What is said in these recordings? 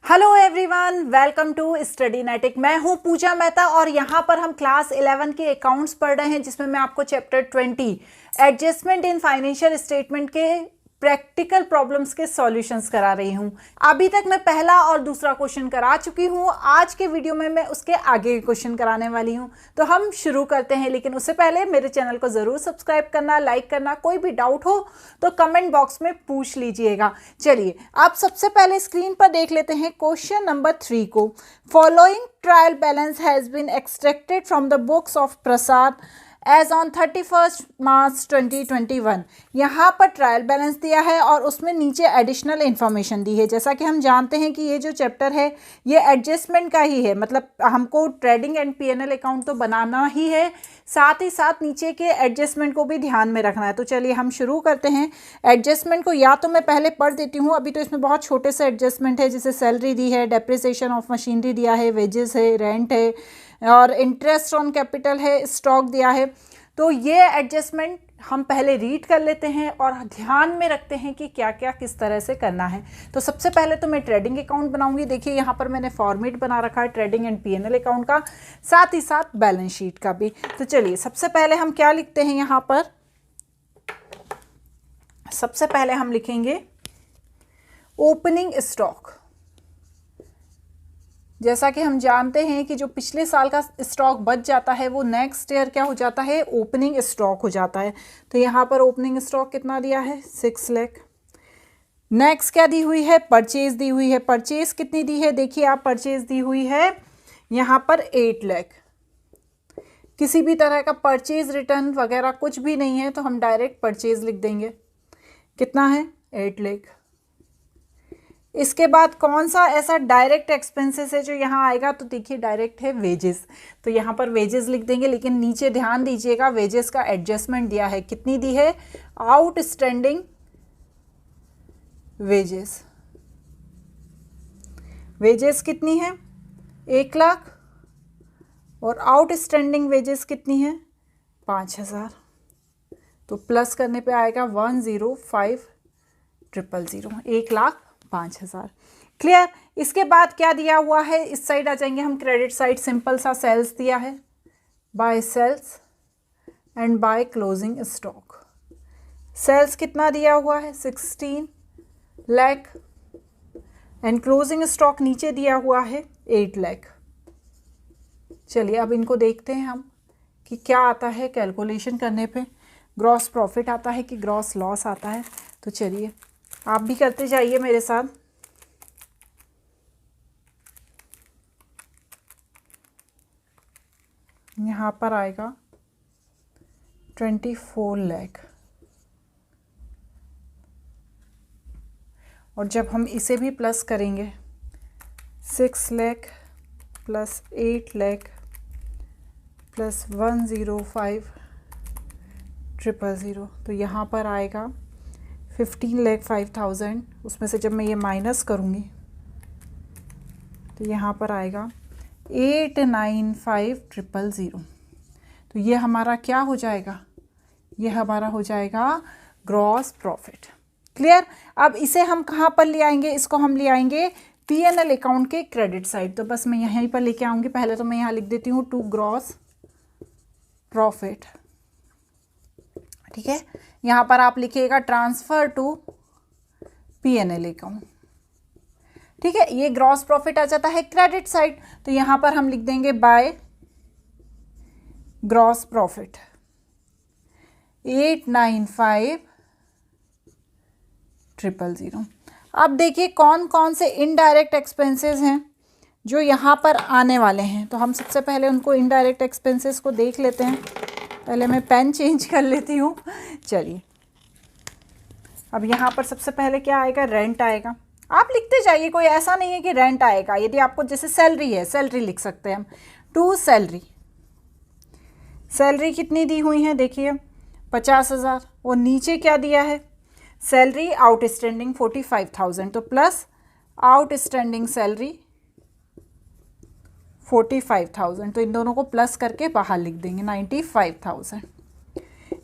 Hello everyone, welcome to Studynetic. मैं हूं पूजा मेहता और यहां पर हम क्लास 11 के अकाउंट्स पढ़ रहे हैं, जिसमें मैं आपको chapter 20 adjustment in financial statement के प्रैक्टिकल प्रॉब्लम्स के सॉल्यूशंस करा रही हूं। अभी तक मैं पहला और दूसरा क्वेश्चन करा चुकी हूं। आज के वीडियो में मैं उसके आगे के क्वेश्चन कराने वाली हूं। तो हम शुरू करते हैं, लेकिन उससे पहले मेरे चैनल को ज़रूर सब्सक्राइब करना, लाइक करना। कोई भी डाउट हो तो कमेंट बॉक्स में पूछ लीजिएगा। चलिए, आप सबसे पहले स्क्रीन पर देख लेते हैं क्वेश्चन नंबर 3 को। Following trial balance has been extracted from the books of Prasad as on 31 March 2021। यहाँ पर ट्रायल बैलेंस दिया है और उसमें नीचे एडिशनल इन्फॉर्मेशन दी है। जैसा कि हम जानते हैं कि ये जो चैप्टर है ये एडजस्टमेंट का ही है, मतलब हमको ट्रेडिंग एंड पीएनएल अकाउंट तो बनाना ही है, साथ ही साथ नीचे के एडजस्टमेंट को भी ध्यान में रखना है। तो चलिए हम शुरू करते हैं। एडजस्टमेंट को या तो मैं पहले पढ़ देती हूँ, अभी तो इसमें बहुत छोटे से एडजस्टमेंट है, जैसे सैलरी दी है, डेप्रिसिएशन ऑफ मशीनरी दिया है, वेजेस है, रेंट है और इंटरेस्ट ऑन कैपिटल है, स्टॉक दिया है। तो ये एडजस्टमेंट हम पहले रीड कर लेते हैं और ध्यान में रखते हैं कि क्या क्या किस तरह से करना है। तो सबसे पहले तो मैं ट्रेडिंग अकाउंट बनाऊंगी। देखिए यहाँ पर मैंने फॉर्मेट बना रखा है ट्रेडिंग एंड पीएनएल अकाउंट का, साथ ही साथ बैलेंस शीट का भी। तो चलिए सबसे पहले हम क्या लिखते हैं यहाँ पर। सबसे पहले हम लिखेंगे ओपनिंग स्टॉक। जैसा कि हम जानते हैं कि जो पिछले साल का स्टॉक बच जाता है वो नेक्स्ट ईयर क्या हो जाता है, ओपनिंग स्टॉक हो जाता है। तो यहाँ पर ओपनिंग स्टॉक कितना दिया है, 6 लाख। नेक्स्ट क्या दी हुई है, परचेज दी हुई है। परचेज कितनी दी है, देखिए आप, परचेज दी हुई है यहाँ पर 8 लाख। किसी भी तरह का परचेज रिटर्न वगैरह कुछ भी नहीं है, तो हम डायरेक्ट परचेज लिख देंगे। कितना है, 8 लाख। इसके बाद कौन सा ऐसा डायरेक्ट एक्सपेंसेस है जो यहाँ आएगा, तो देखिए डायरेक्ट है वेजेस। तो यहाँ पर वेजेस लिख देंगे, लेकिन नीचे ध्यान दीजिएगा वेजेस का एडजस्टमेंट दिया है। कितनी दी है, आउटस्टैंडिंग वेजेस। वेजेस कितनी है, 1 लाख, और आउटस्टैंडिंग वेजेस कितनी है, 5,000। तो प्लस करने पे आएगा 105,000, 1,05,000। क्लियर। इसके बाद क्या दिया हुआ है, इस साइड आ जाएंगे हम, क्रेडिट साइड। सिंपल सा सेल्स दिया है, by sales and by closing stock. Sales कितना दिया हुआ है, 16 लाख, एंड क्लोजिंग स्टॉक नीचे दिया हुआ है 8 लाख। चलिए अब इनको देखते हैं हम कि क्या आता है कैलकुलेशन करने पे, ग्रॉस प्रॉफिट आता है कि ग्रॉस लॉस आता है। तो चलिए आप भी करते जाइए मेरे साथ। यहाँ पर आएगा 24 लाख, और जब हम इसे भी प्लस करेंगे, 6 लाख प्लस 8 लाख प्लस 105,000, तो यहाँ पर आएगा 15,05,000। उसमें से जब मैं ये माइनस करूँगी तो यहाँ पर आएगा 895,000। तो ये हमारा क्या हो जाएगा, ये हमारा हो जाएगा ग्रॉस प्रॉफिट। क्लियर। अब इसे हम कहाँ पर ले आएंगे, इसको हम ले आएंगे पीएनएल अकाउंट के क्रेडिट साइड। तो बस मैं यहीं पर लेके आऊँगी। पहले तो मैं यहाँ लिख देती हूँ टू ग्रॉस प्रॉफिट। ठीक है, यहाँ पर आप लिखिएगा ट्रांसफर टू पीएनएल अकाउंट। ठीक है, ये ग्रॉस प्रॉफिट आ जाता है क्रेडिट साइड। तो यहाँ पर हम लिख देंगे बाय ग्रॉस प्रॉफिट 895,000। अब देखिए कौन कौन से इनडायरेक्ट एक्सपेंसेस हैं जो यहाँ पर आने वाले हैं। तो हम सबसे पहले उनको इनडायरेक्ट एक्सपेंसेस को देख लेते हैं। पहले मैं पेन चेंज कर लेती हूँ। चलिए, अब यहाँ पर सबसे पहले क्या आएगा, रेंट आएगा। आप लिखते जाइए, कोई ऐसा नहीं है कि रेंट आएगा। यदि आपको जैसे सैलरी है, सैलरी लिख सकते हैं हम, टू सैलरी। सैलरी कितनी दी हुई है, देखिए 50,000। और नीचे क्या दिया है, सैलरी आउटस्टैंडिंग 45,000। तो प्लस आउटस्टैंडिंग सैलरी 45,000। तो इन दोनों को प्लस करके बाहर लिख देंगे 95,000।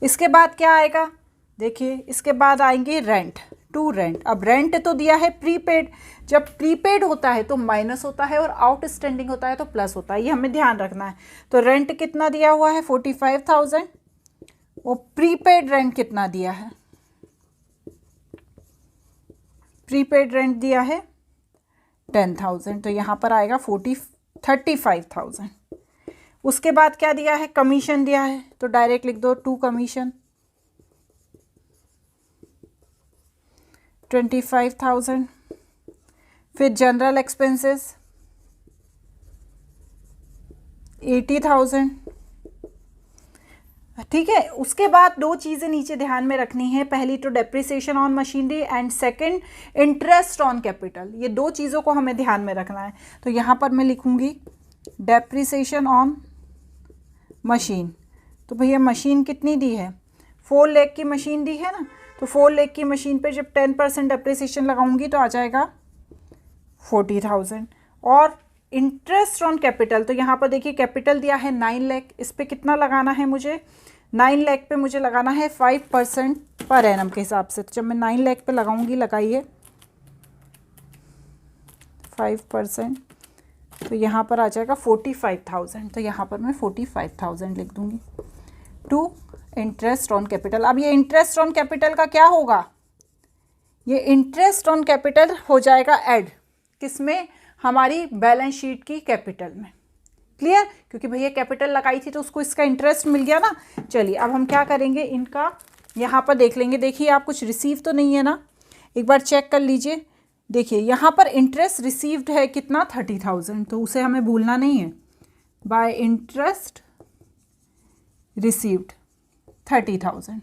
इसके बाद क्या आएगा, देखिए इसके बाद आएंगे रेंट टू रेंट। अब रेंट तो दिया है प्रीपेड, जब प्रीपेड होता है तो माइनस होता है और आउटस्टैंडिंग होता है तो प्लस होता है, ये हमें ध्यान रखना है। तो रेंट कितना दिया हुआ है 45,000, वो प्रीपेड रेंट कितना दिया है, प्रीपेड रेंट दिया है 10,000, तो यहाँ पर आएगा 35,000। उसके बाद क्या दिया है, कमीशन दिया है, तो डायरेक्ट लिख दो 2 कमीशन 25,000। फिर जनरल एक्सपेंसेस 80,000, ठीक है। उसके बाद 2 चीज़ें नीचे ध्यान में रखनी है, पहली तो depreciation on machinery and second interest on capital, ये 2 चीज़ों को हमें ध्यान में रखना है। तो यहाँ पर मैं लिखूँगी डेप्रिसिएशन ऑन मशीन। तो भैया मशीन कितनी दी है, 4 लाख की मशीन दी है ना, तो 4 लाख की मशीन पे जब 10% डेप्रिसिएशन लगाऊंगी तो आ जाएगा 40,000। और इंटरेस्ट ऑन कैपिटल, तो यहाँ पर देखिए कैपिटल दिया है 9 लाख, इस पे कितना लगाना है मुझे, 9 लाख पे मुझे लगाना है 5% पर एनम के हिसाब से। तो जब मैं 9 लाख पे लगाऊंगी, लगाइए 5%, तो यहाँ पर आ जाएगा 45,000। तो यहाँ पर मैं 45,000 लिख दूंगी टू इंटरेस्ट ऑन कैपिटल। अब ये इंटरेस्ट ऑन कैपिटल का क्या होगा, ये इंटरेस्ट ऑन कैपिटल हो जाएगा ऐड किसमें, हमारी बैलेंस शीट की कैपिटल में। क्लियर, क्योंकि भैया कैपिटल लगाई थी तो उसको इसका इंटरेस्ट मिल गया ना। चलिए अब हम क्या करेंगे, इनका यहाँ पर देख लेंगे। देखिए आप कुछ रिसीव तो नहीं है ना, एक बार चेक कर लीजिए। देखिए यहाँ पर इंटरेस्ट रिसीव्ड है कितना 30,000, तो उसे हमें भूलना नहीं है, बाय इंटरेस्ट रिसीव्ड 30,000।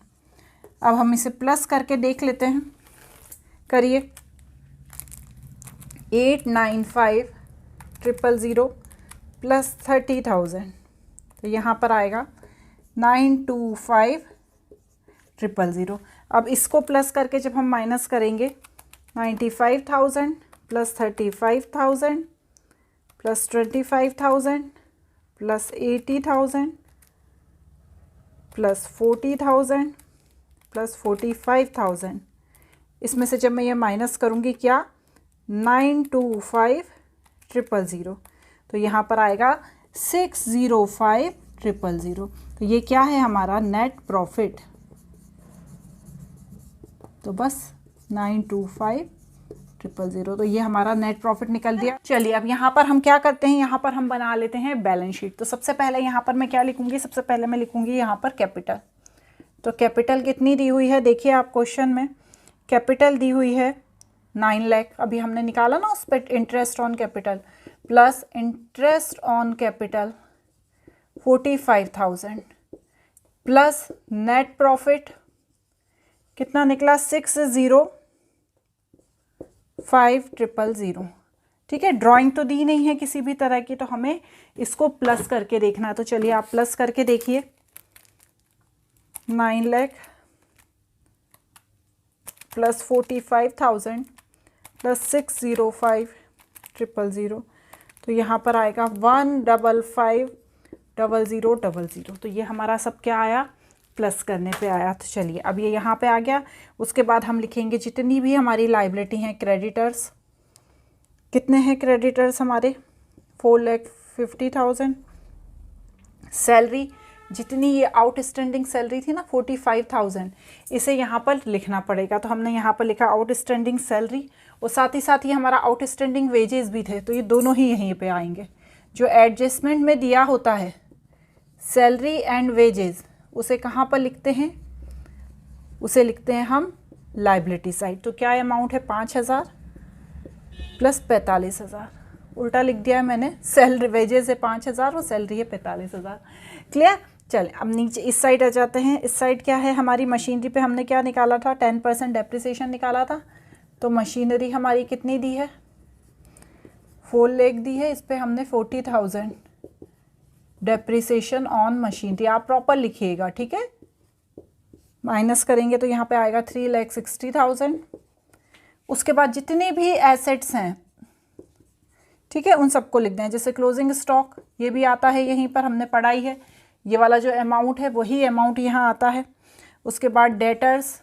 अब हम इसे प्लस करके देख लेते हैं, करिए 895,000 प्लस 30,000, तो यहाँ पर आएगा 925,000। अब इसको प्लस करके जब हम माइनस करेंगे 95,000 plus 35,000 plus 25,000 plus 80,000 plus 40,000 plus 45,000, इसमें से जब मैं ये माइनस करूँगी क्या 925,000, तो यहाँ पर आएगा 605,000। तो ये क्या है हमारा नेट प्रॉफिट, तो बस 925,000, तो ये हमारा नेट प्रॉफिट निकल दिया। चलिए अब यहाँ पर हम क्या करते हैं, यहाँ पर हम बना लेते हैं बैलेंस शीट। तो सबसे पहले यहाँ पर मैं क्या लिखूँगी, सबसे पहले मैं लिखूँगी यहाँ पर कैपिटल। तो कैपिटल कितनी दी हुई है, देखिए आप क्वेश्चन में कैपिटल दी हुई है 9 लाख, अभी हमने निकाला ना उस पर interest on capital, plus interest on capital 45,000 plus net profit कितना निकला 605,000। ठीक है, ड्राइंग तो दी नहीं है किसी भी तरह की, तो हमें इसको प्लस करके देखना है। तो चलिए आप प्लस करके देखिए 9 लाख प्लस 45,000 प्लस 605,000, तो यहाँ पर आएगा 155,000। तो ये हमारा सब क्या आया, प्लस करने पे आया। तो चलिए अब ये यहाँ पे आ गया। उसके बाद हम लिखेंगे जितनी भी हमारी लाइबिलिटी हैं, क्रेडिटर्स कितने हैं, क्रेडिटर्स हमारे 4,50,000। सैलरी जितनी ये आउटस्टैंडिंग सैलरी थी ना 45,000, इसे यहाँ पर लिखना पड़ेगा। तो हमने यहाँ पर लिखा आउटस्टैंडिंग सैलरी, और साथ ही हमारा आउटस्टैंडिंग वेजेस भी थे, तो ये दोनों ही यहीं पे आएंगे। जो एडजस्टमेंट में दिया होता है सैलरी एंड वेजेस, उसे कहाँ पर लिखते हैं, उसे लिखते हैं हम लाइबिलिटी साइड। तो क्या अमाउंट है 5,000 प्लस 45,000, उल्टा लिख दिया है मैंने, सैलरी वेजेस है 5,000 और सैलरी है 45,000। क्लियर। चलें अब नीचे इस साइड आ जाते हैं। इस साइड क्या है, हमारी मशीनरी पे हमने क्या निकाला था, 10% डेप्रिसिएशन निकाला था। तो मशीनरी हमारी कितनी दी है, 4 लाख दी है, इस पर हमने 40,000 डेप्रिसिएशन ऑन मशीनरी, आप प्रॉपर लिखिएगा, ठीक है। माइनस करेंगे तो यहाँ पे आएगा 3,60,000। उसके बाद जितने भी एसेट्स हैं, ठीक है, उन सबको लिख दें। जैसे क्लोजिंग स्टॉक, ये भी आता है, यहीं पर हमने पढ़ाई है, ये वाला जो अमाउंट है वही अमाउंट यहाँ आता है। उसके बाद डेटर्स,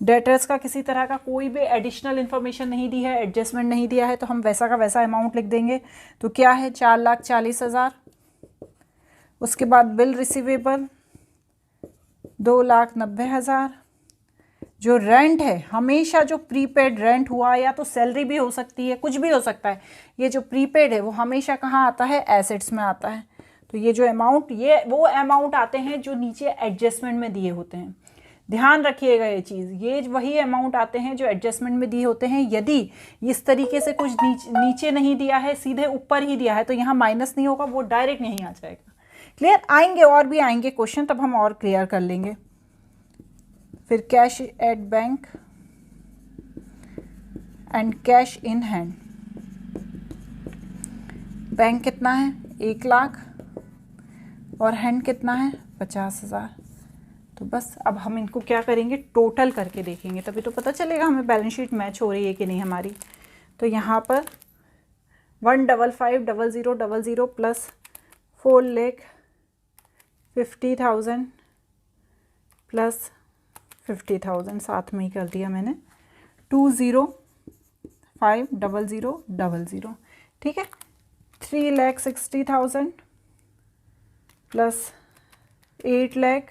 डेटर्स का किसी तरह का कोई भी एडिशनल इन्फॉर्मेशन नहीं दी है, एडजस्टमेंट नहीं दिया है, तो हम वैसा का वैसा अमाउंट लिख देंगे। तो क्या है 4,40,000। उसके बाद बिल रिसीवेबल 2,90,000। जो रेंट है, हमेशा जो प्रीपेड रेंट हुआ या तो सैलरी भी हो सकती है, कुछ भी हो सकता है, ये जो प्रीपेड है वो हमेशा कहाँ आता है, एसेट्स में आता है। तो ये जो अमाउंट, ये वो अमाउंट आते हैं जो नीचे एडजस्टमेंट में दिए होते हैं। ध्यान रखिएगा ये चीज़, ये वही अमाउंट आते हैं जो एडजस्टमेंट में दिए होते हैं। यदि इस तरीके से कुछ नीचे नहीं दिया है, सीधे ऊपर ही दिया है, तो यहाँ माइनस नहीं होगा, वो डायरेक्ट यहीं आ जाएगा। क्लियर? आएंगे और भी आएंगे क्वेश्चन, तब हम और क्लियर कर लेंगे। फिर cash at bank and cash in hand. Bank कितना है 1 लाख और हैंड कितना है 50,000। तो बस अब हम इनको क्या करेंगे, टोटल करके देखेंगे, तभी तो पता चलेगा हमें बैलेंस शीट मैच हो रही है कि नहीं हमारी। तो यहाँ पर 1,55,000 प्लस 4,50,000 प्लस 50,000 साथ में ही कर दिया मैंने, 2,05,000 ठीक है। 3,60,000 प्लस 8 लाख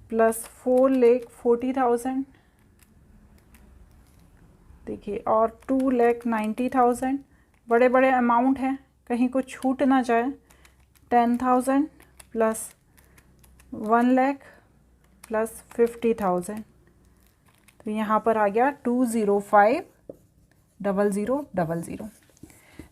प्लस 4,40,000 देखिए, और 2,90,000। बड़े बड़े अमाउंट हैं, कहीं को छूट ना जाए। 10,000 प्लस 1 लाख प्लस 50,000। तो यहाँ पर आ गया 205,000।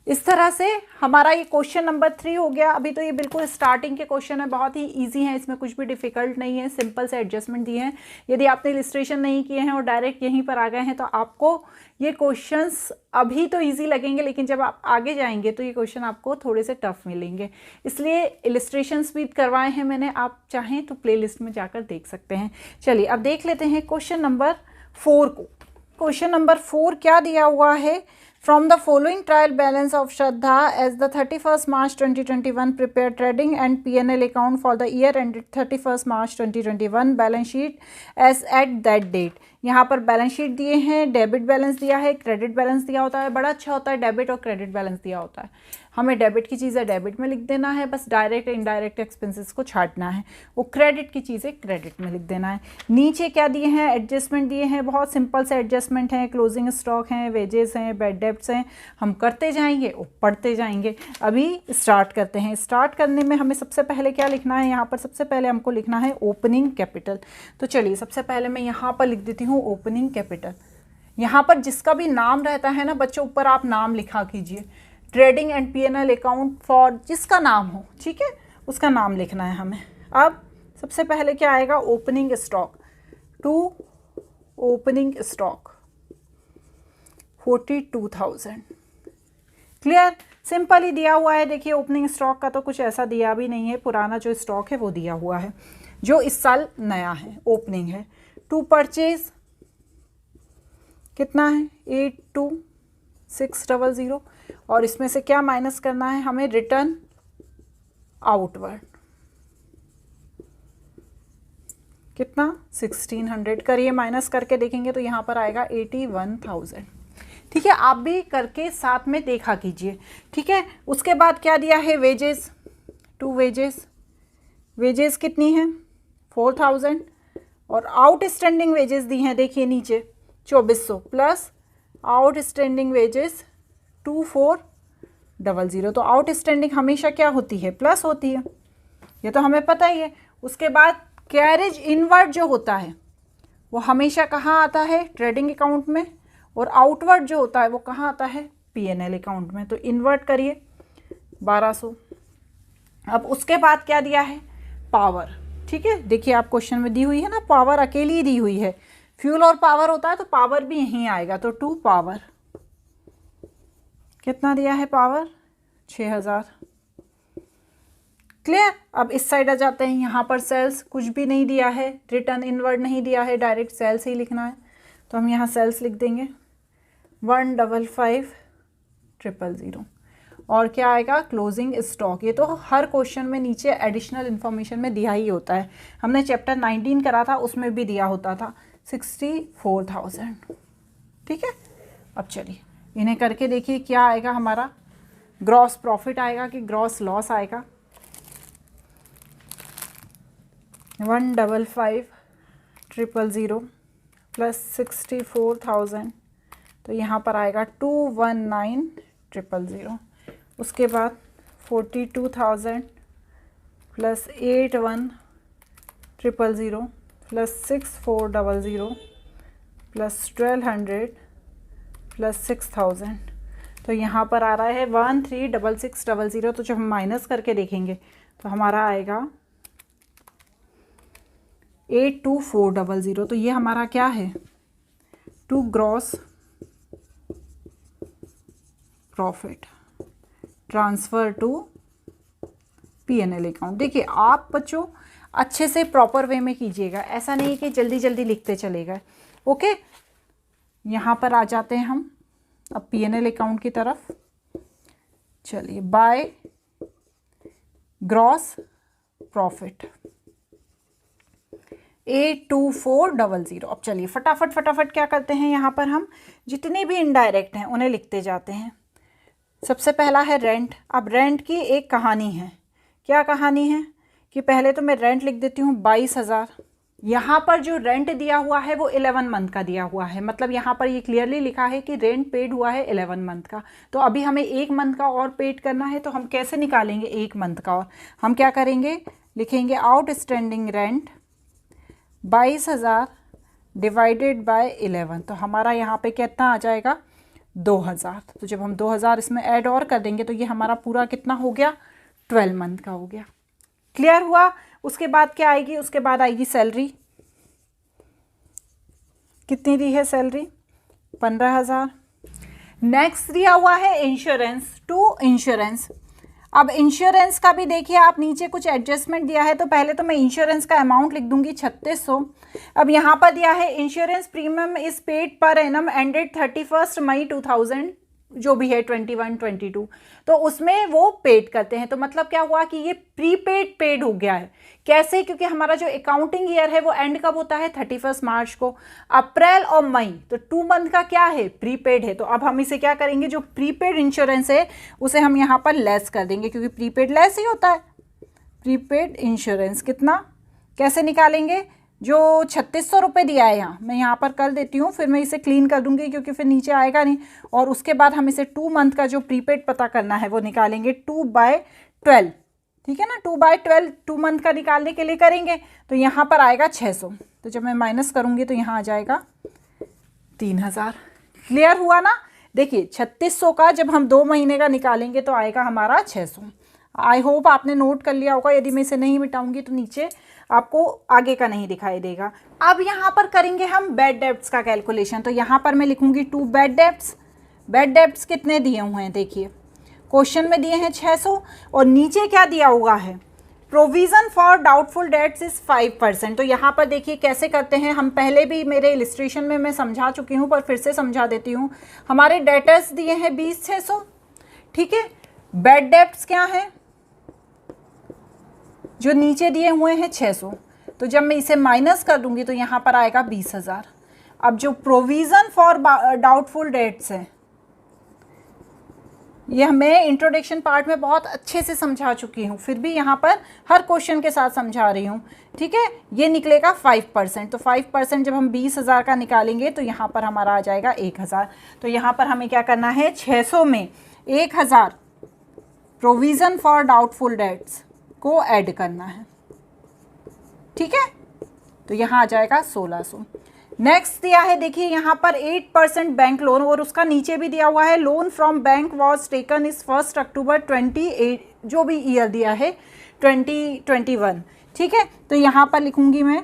इस तरह से हमारा ये क्वेश्चन नंबर 3 हो गया। अभी तो ये बिल्कुल स्टार्टिंग के क्वेश्चन है, बहुत ही इजी हैं, इसमें कुछ भी डिफिकल्ट नहीं है, सिंपल से एडजस्टमेंट दिए हैं। यदि आपने इलिस्ट्रेशन नहीं किए हैं और डायरेक्ट यहीं पर आ गए हैं, तो आपको ये क्वेश्चंस अभी तो इजी लगेंगे, लेकिन जब आप आगे जाएंगे तो ये क्वेश्चन आपको थोड़े से टफ मिलेंगे। इसलिए इलिस्ट्रेशंस भी करवाए हैं मैंने, आप चाहें तो प्लेलिस्ट में जाकर देख सकते हैं। चलिए अब देख लेते हैं क्वेश्चन नंबर 4 को। क्वेश्चन नंबर 4 क्या दिया हुआ है, From the following trial balance of Shraddha as the 31st March 2021 prepared trading and P&L account for the year ended 31st March 2021 balance sheet as at that date। यहाँ पर balance sheet दिए हैं, debit balance दिया है, credit balance दिया होता है। बड़ा अच्छा होता है डेबिट और क्रेडिट बैलेंस दिया होता है। हमें डेबिट की चीज़ें डेबिट में लिख देना है, बस डायरेक्ट इनडायरेक्ट एक्सपेंसेस को छाटना है। वो क्रेडिट की चीज़ें क्रेडिट में लिख देना है। नीचे क्या दिए हैं, एडजस्टमेंट दिए हैं, बहुत सिंपल से एडजस्टमेंट हैं, क्लोजिंग स्टॉक हैं, वेजेस हैं, बैड डेब्ट्स हैं। हम करते जाएंगे और पढ़ते जाएंगे। अभी स्टार्ट करते हैं। स्टार्ट करने में हमें सबसे पहले क्या लिखना है, यहाँ पर सबसे पहले हमको लिखना है ओपनिंग कैपिटल। तो चलिए सबसे पहले मैं यहाँ पर लिख देती हूँ ओपनिंग कैपिटल। यहाँ पर जिसका भी नाम रहता है ना बच्चों, ऊपर आप नाम लिखा कीजिए। Trading and P&L account for जिसका नाम हो, ठीक है, उसका नाम लिखना है हमें। अब सबसे पहले क्या आएगा, opening stock. To opening stock 42,000। Clear? Simple ही दिया हुआ है। देखिए ओपनिंग स्टॉक का तो कुछ ऐसा दिया भी नहीं है, पुराना जो स्टॉक है वो दिया हुआ है, जो इस साल नया है, ओपनिंग है। टू परचेज कितना है 82,600, और इसमें से क्या माइनस करना है हमें, रिटर्न आउटवर्ड कितना 1,600। करिए माइनस करके देखेंगे तो यहाँ पर आएगा 81,000। ठीक है, आप भी करके साथ में देखा कीजिए। ठीक है, उसके बाद क्या दिया है, वेजेस। टू वेजेस, वेजेस कितनी है 4,000, और आउटस्टैंडिंग वेजेस दी हैं, देखिए नीचे 2,400 प्लस आउटस्टैंडिंग वेजेस 2,400। तो आउटस्टैंडिंग हमेशा क्या होती है, प्लस होती है, ये तो हमें पता ही है। उसके बाद कैरेज इनवर्ड जो होता है वो हमेशा कहाँ आता है, ट्रेडिंग अकाउंट में, और आउटवर्ड जो होता है वो कहाँ आता है, P&L अकाउंट में। तो इनवर्ट करिए 1,200। अब उसके बाद क्या दिया है, पावर। ठीक है, देखिए आप क्वेश्चन में दी हुई है ना, पावर अकेली दी हुई है। फ्यूल और पावर होता है तो पावर भी यहीं आएगा। तो 2 पावर कितना दिया है, पावर 6,000। क्लियर? अब इस साइड आ जाते हैं। यहाँ पर सेल्स कुछ भी नहीं दिया है, रिटर्न इनवर्ड नहीं दिया है, डायरेक्ट सेल्स ही लिखना है। तो हम यहाँ सेल्स लिख देंगे 155,000। और क्या आएगा, क्लोजिंग स्टॉक। ये तो हर क्वेश्चन में नीचे एडिशनल इन्फॉर्मेशन में दिया ही होता है। हमने चैप्टर 19 करा था, उसमें भी दिया होता था 64,000। ठीक है, अब चलिए इन्हें करके देखिए क्या आएगा हमारा, ग्रॉस प्रॉफिट आएगा कि ग्रॉस लॉस आएगा। 155,000 प्लस 64,000, तो यहाँ पर आएगा 219,000। उसके बाद 42,000 प्लस 81,000 प्लस 6400 प्लस 1200 प्लस 6,000, तो यहाँ पर आ रहा है 136600। तो जब हम माइनस करके देखेंगे तो हमारा आएगा 82,400। तो ये हमारा क्या है, to gross profit transfer to P&L account. देखिए आप बच्चों अच्छे से प्रॉपर वे में कीजिएगा, ऐसा नहीं कि जल्दी जल्दी लिखते चले गए। ओके, यहाँ पर आ जाते हैं हम अब P&L अकाउंट की तरफ। चलिए, बाय ग्रॉस प्रॉफिट 82400। अब चलिए फटाफट क्या करते हैं, यहाँ पर हम जितने भी इनडायरेक्ट हैं उन्हें लिखते जाते हैं। सबसे पहला है रेंट। अब रेंट की एक कहानी है। क्या कहानी है कि पहले तो मैं रेंट लिख देती हूँ 22,000। यहाँ पर जो रेंट दिया हुआ है वो 11 मंथ का दिया हुआ है, मतलब यहाँ पर ये क्लियरली लिखा है कि रेंट पेड हुआ है 11 मंथ का। तो अभी हमें 1 मंथ का और पेड करना है, तो हम कैसे निकालेंगे 1 मंथ का और? हम क्या करेंगे, लिखेंगे आउटस्टैंडिंग रेंट 22,000 डिवाइडेड बाय 11। तो हमारा यहाँ पे कितना आ जाएगा, 2,000। तो जब हम 2,000 इसमें ऐड और कर देंगे तो ये हमारा पूरा कितना हो गया, 12 मंथ का हो गया। क्लियर हुआ? उसके बाद क्या आएगी, उसके बाद आएगी सैलरी। कितनी दी है सैलरी, 15,000। नेक्स्ट दिया हुआ है इंश्योरेंस, टू इंश्योरेंस। अब इंश्योरेंस का भी देखिए आप, नीचे कुछ एडजस्टमेंट दिया है, तो पहले तो मैं इंश्योरेंस का अमाउंट लिख दूंगी 3600। अब यहाँ पर दिया है insurance premium is paid per annum ended 31 मई 2000, जो भी है 21, 22, तो उसमें वो पेड करते हैं। तो मतलब क्या हुआ कि ये प्रीपेड पेड हो गया है। कैसे, क्योंकि हमारा जो अकाउंटिंग ईयर है वो एंड कब होता है, 31 मार्च को। अप्रैल और मई, तो 2 मंथ का क्या है, प्रीपेड है। तो अब हम इसे क्या करेंगे, जो प्रीपेड इंश्योरेंस है उसे हम यहाँ पर लेस कर देंगे, क्योंकि प्रीपेड लेस ही होता है। प्रीपेड इंश्योरेंस कितना, कैसे निकालेंगे, जो 3600 रुपये दिया है यहाँ, मैं यहाँ पर कर देती हूँ, फिर मैं इसे क्लीन कर दूंगी क्योंकि फिर नीचे आएगा नहीं। और उसके बाद हम इसे 2 मंथ का जो प्रीपेड पता करना है वो निकालेंगे 2/12। ठीक है ना, 2/12 2 मंथ का निकालने के लिए करेंगे। तो यहाँ पर आएगा 600। तो जब मैं माइनस करूँगी तो यहाँ आ जाएगा 3,000। क्लियर हुआ ना? देखिए 3600 का जब हम 2 महीने का निकालेंगे तो आएगा हमारा 600। आई होप आपने नोट कर लिया होगा। यदि मैं इसे नहीं मिटाऊंगी तो नीचे आपको आगे का नहीं दिखाई देगा। अब यहाँ पर करेंगे हम बैड डेब्ट्स का कैलकुलेशन। तो यहाँ पर मैं लिखूंगी 2 बैड डेब्ट्स। बैड डेब्ट्स कितने दिए हुए हैं, देखिए क्वेश्चन में दिए हैं 600, और नीचे क्या दिया हुआ है, provision for doubtful debts is 5%। तो यहाँ पर देखिए कैसे करते हैं, हम पहले भी मेरे इलिस्ट्रेशन में मैं समझा चुकी हूँ, पर फिर से समझा देती हूँ। हमारे डेटर्स दिए हैं 20,600, ठीक है। बैड डेब्ट्स क्या है, जो नीचे दिए हुए हैं 600। तो जब मैं इसे माइनस कर दूंगी तो यहाँ पर आएगा 20,000। अब जो प्रोविजन फॉर डाउटफुल डेट्स है, यह मैं इंट्रोडक्शन पार्ट में बहुत अच्छे से समझा चुकी हूँ, फिर भी यहाँ पर हर क्वेश्चन के साथ समझा रही हूँ, ठीक है। ये निकलेगा 5%। तो 5% जब हम 20,000 का निकालेंगे तो यहाँ पर हमारा आ जाएगा 1,000। तो यहाँ पर हमें क्या करना है, 600 में 1,000 प्रोविजन फॉर डाउटफुल डेट्स को ऐड करना है, ठीक है। तो यहाँ आ जाएगा 1,600। नेक्स्ट दिया है, देखिए यहाँ पर 8% बैंक लोन, और उसका नीचे भी दिया हुआ है loan from bank was taken is 1 अक्टूबर 28, जो भी ईयर दिया है 2021, ठीक है। तो यहाँ पर लिखूंगी मैं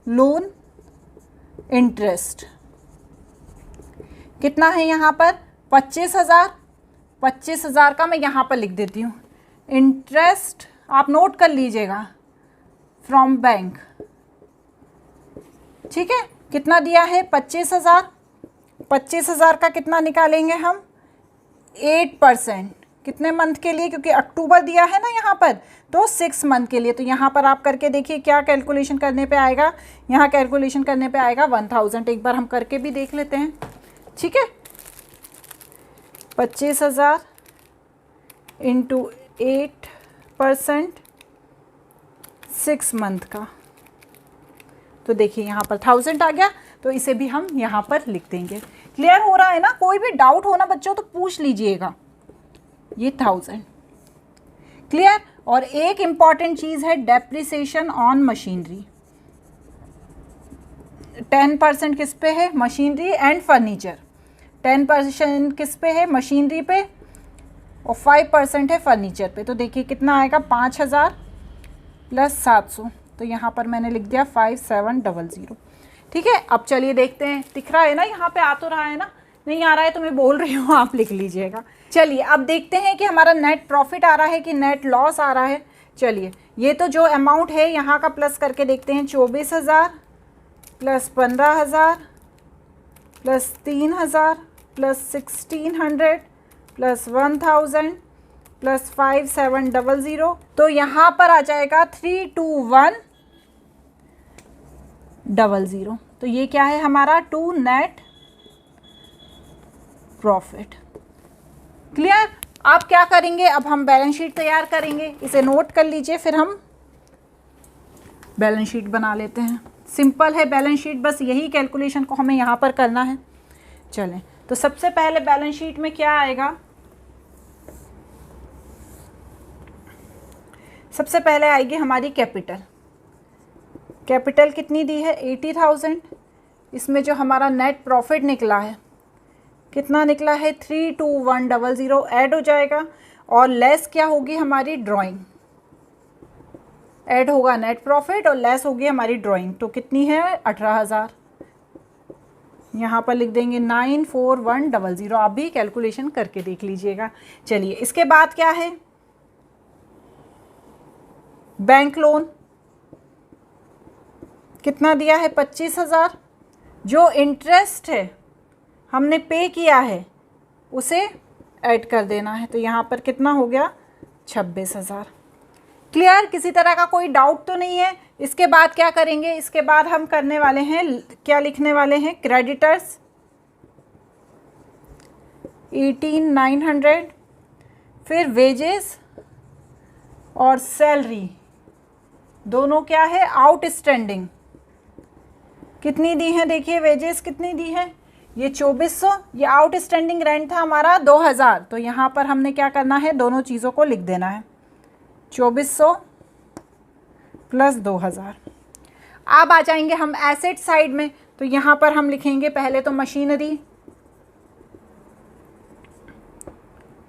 लोन इंटरेस्ट कितना है, यहाँ पर 25,000। 25,000 का मैं यहाँ पर लिख देती हूँ इंटरेस्ट, आप नोट कर लीजिएगा, फ्रॉम बैंक, ठीक है। कितना दिया है, 25,000। 25,000 का कितना निकालेंगे हम, 8%। कितने मंथ के लिए, क्योंकि अक्टूबर दिया है ना यहाँ पर, तो 6 मंथ के लिए। तो यहाँ पर आप करके देखिए क्या कैलकुलेशन करने पे आएगा, यहाँ कैलकुलेशन करने पे आएगा 1000। एक बार हम करके भी देख लेते हैं, ठीक है। 25,000 इंटू 8% 6 मंथ का, तो देखिए यहाँ पर 1000 आ गया, तो इसे भी हम यहाँ पर लिख देंगे। क्लियर हो रहा है ना? कोई भी डाउट हो ना बच्चों तो पूछ लीजिएगा। ये 1000 क्लियर। और एक इम्पॉर्टेंट चीज़ है डेप्रिसिएशन ऑन मशीनरी। 10% किस पे है? Machinery and furniture. 10% किस पे है? मशीनरी पे, और 5% है फर्नीचर पे। तो देखिए कितना आएगा, 5000 प्लस 700, तो यहाँ पर मैंने लिख दिया 5700। ठीक है, अब चलिए देखते हैं, दिख रहा है ना यहाँ पे, आ तो रहा है ना? नहीं आ रहा है तो मैं बोल रही हूँ, आप लिख लीजिएगा। चलिए अब देखते हैं कि हमारा नेट प्रॉफिट आ रहा है कि नेट लॉस आ रहा है। चलिए ये तो जो अमाउंट है यहाँ का प्लस करके देखते हैं। 24,000 plus 15,000 plus 3,000 plus 1,600 plus 1,000 plus 5700, तो यहाँ पर आ जाएगा 32100। तो ये क्या है हमारा? To net profit. क्लियर। आप क्या करेंगे, अब हम बैलेंस शीट तैयार करेंगे। इसे नोट कर लीजिए, फिर हम बैलेंस शीट बना लेते हैं। सिंपल है बैलेंस शीट, बस यही कैलकुलेशन को हमें यहाँ पर करना है। चलें, तो सबसे पहले बैलेंस शीट में क्या आएगा? सबसे पहले आएगी हमारी कैपिटल। कैपिटल कितनी दी है? 80,000। इसमें जो हमारा नेट प्रॉफिट निकला है, कितना निकला है? 32100 ऐड हो जाएगा, और लेस क्या होगी हमारी? ड्राइंग। ऐड होगा नेट प्रॉफिट और लेस होगी हमारी ड्राइंग, तो कितनी है? 18,000। यहाँ पर लिख देंगे 94100। आप भी कैलकुलेशन करके देख लीजिएगा। चलिए इसके बाद क्या है? बैंक लोन कितना दिया है? 25,000। जो इंटरेस्ट है हमने पे किया है उसे ऐड कर देना है, तो यहाँ पर कितना हो गया? 26,000। क्लियर। किसी तरह का कोई डाउट तो नहीं है? इसके बाद क्या करेंगे? इसके बाद हम करने वाले हैं, क्या लिखने वाले हैं? क्रेडिटर्स 18,900, फिर वेजेस और सैलरी दोनों क्या है? आउटस्टैंडिंग। कितनी दी है? देखिए वेजेस कितनी दी है? ये 2400। ये आउटस्टैंडिंग रेंट था हमारा 2000, तो यहाँ पर हमने क्या करना है? दोनों चीज़ों को लिख देना है, 2400 प्लस 2000। अब आ जाएंगे हम एसेट साइड में, तो यहाँ पर हम लिखेंगे पहले तो मशीनरी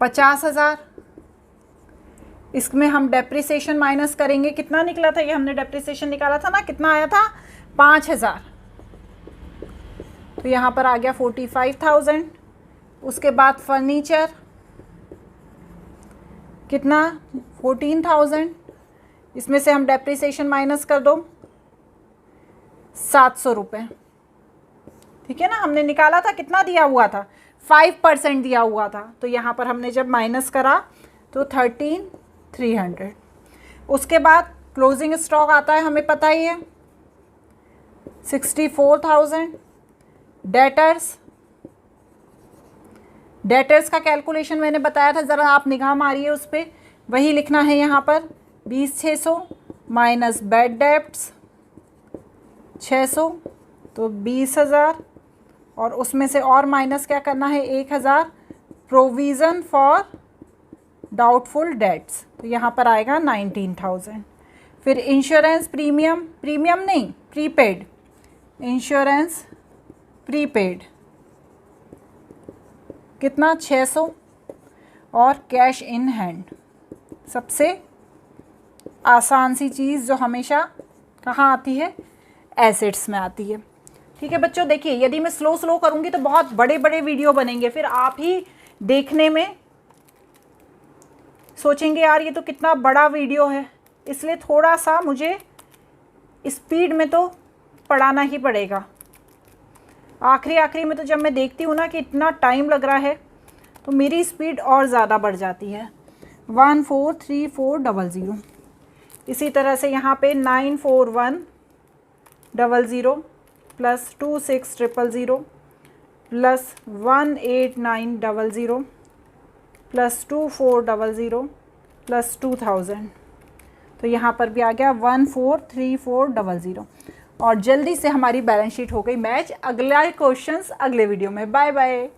50,000। इसमें हम डेप्रिसिएशन माइनस करेंगे। कितना निकला था? ये हमने डेप्रिसिएशन निकाला था ना, कितना आया था? 5,000। तो यहाँ पर आ गया 45,000। उसके बाद फर्नीचर कितना? 14,000। इसमें से हम डेप्रिसिएशन माइनस कर दो 700 रुपये। ठीक है ना, हमने निकाला था, कितना दिया हुआ था? 5% दिया हुआ था, तो यहाँ पर हमने जब माइनस करा तो 13,300। उसके बाद क्लोजिंग स्टॉक आता है, हमें पता ही है, 64,000। डेटर्स का कैलकुलेशन मैंने बताया था, ज़रा आप निगाह मारिए उस पर, वही लिखना है यहाँ पर। 20,600 माइनस बैड डेप्ट्स 600, तो 20,000, और उसमें से और माइनस क्या करना है? 1,000 प्रोविज़न फॉर डाउटफुल डेट्स, तो यहाँ पर आएगा 19,000। फिर इंश्योरेंस प्रीमियम, प्रीमियम नहीं प्रीपेड, इंश्योरेंस प्रीपेड कितना? 600, और कैश इन हैंड, सबसे आसान सी चीज़ जो हमेशा कहाँ आती है? एसेट्स में आती है। ठीक है बच्चों, देखिए यदि मैं स्लो करूँगी तो बहुत बड़े बड़े वीडियो बनेंगे, फिर आप ही देखने में सोचेंगे यार ये तो कितना बड़ा वीडियो है, इसलिए थोड़ा सा मुझे स्पीड में तो पढ़ाना ही पड़ेगा। आखिरी में तो जब मैं देखती हूँ ना कि इतना टाइम लग रहा है, तो मेरी स्पीड और ज़्यादा बढ़ जाती है। 143400। इसी तरह से यहाँ पे 941000 प्लस 26000 प्लस 18900 प्लस 2400 प्लस 2000। तो यहाँ पर भी आ गया 143400। और जल्दी से हमारी बैलेंस शीट हो गई मैच। अगला क्वेश्चंस अगले वीडियो में। Bye bye.